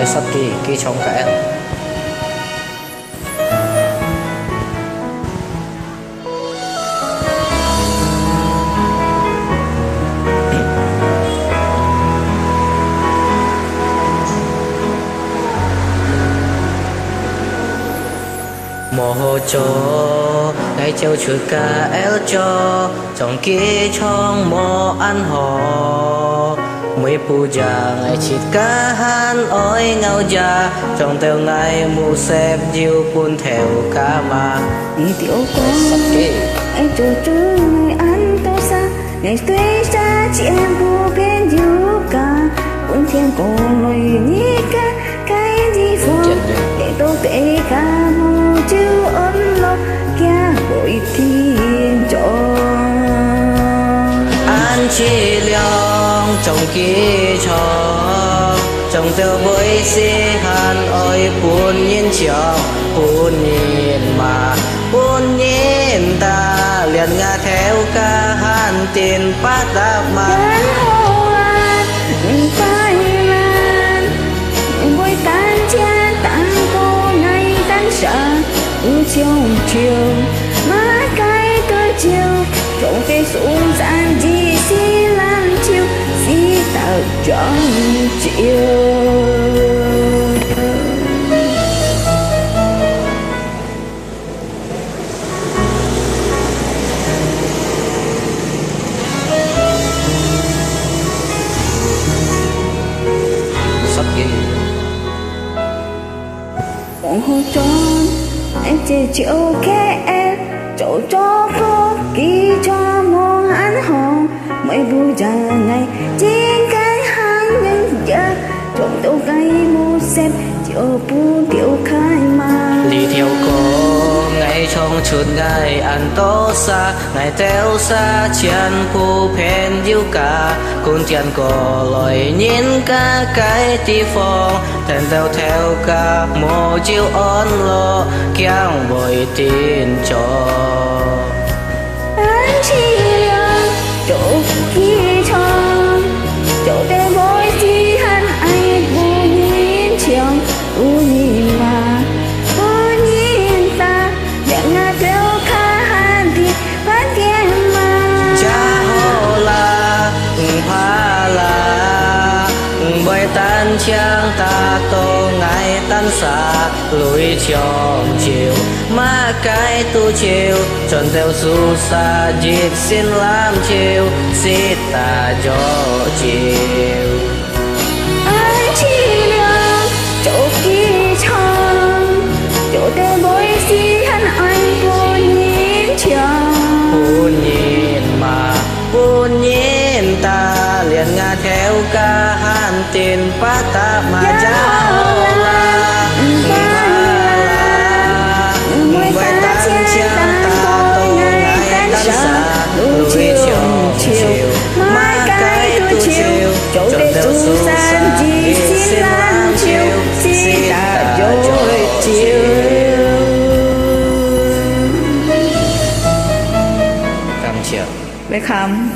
người sắp kỳ trong cả em mồ hồ cho ngày treo chuột ca eo cho trong kia trong mò ăn hò mấy pu già ngày chít cá han oi ngao già trong theo ngày mù xếp diêu buôn theo cá mà đi tiểu con anh chú chú ngày ăn tao xa ngày tuy xa chị em bu bên diêu cả buôn thiên cổ lôi nhí cá cái gì phô để tôi kể cả mù chiêu ôn lo kia bội thiên cho ăn chi liang trong kia cho trong theo với xe han oi buôn nhiên chiều buôn nhiên mà buôn nhiên ta liền ngã theo ca han tiền phát đáp mà đến hồ an phai man vui tan chia tan cô này tan sợ chiều chiều má cái tôi chiều trộn cây xuống gian gì xí lan chiều xí tạo trọn chiều sắp kỳ mong hồ tròn anh chỉ chịu cái em chỗ cho cô kỳ cho mong ăn hồn mấy bu già ngày trên cái hang nhân giờ trộn đâu gây mua xem chiều bu tiểu khai mà đi theo cô ngày trong chuột ngày ăn tô xa ngày theo xa chân khu phen diêu cả cùng tiền cô lội nhìn cả cái tí phong thèn theo cả mô chiêu ôn lo kiang bồi tin cho anh chỉ là chỗ kia trong chỗ để bối gì hắn ai bu nhìn chiều bu nhìn mà bu nhìn ta để ngã theo khá hắn đi phát hiện mà cha hồ la pha la bồi tan chang ta tô ngày tan xa lùi trong chiều mà cái tu chiều tròn theo su xa dịp xin làm chiều xin ta cho chiều anh chỉ là chỗ kia trong chỗ để bối gì hắn ai bu nhìn chiều buồn nhìn mà buồn nhìn ta liền ngã theo ca han tiền phát ta mà cha hồ la với tan chang ta tô ngày tan xa lùi trong chiều mà cái tu chiều chỗ để tu san gì xin làm chiều xin ta dối chiềuไปคำ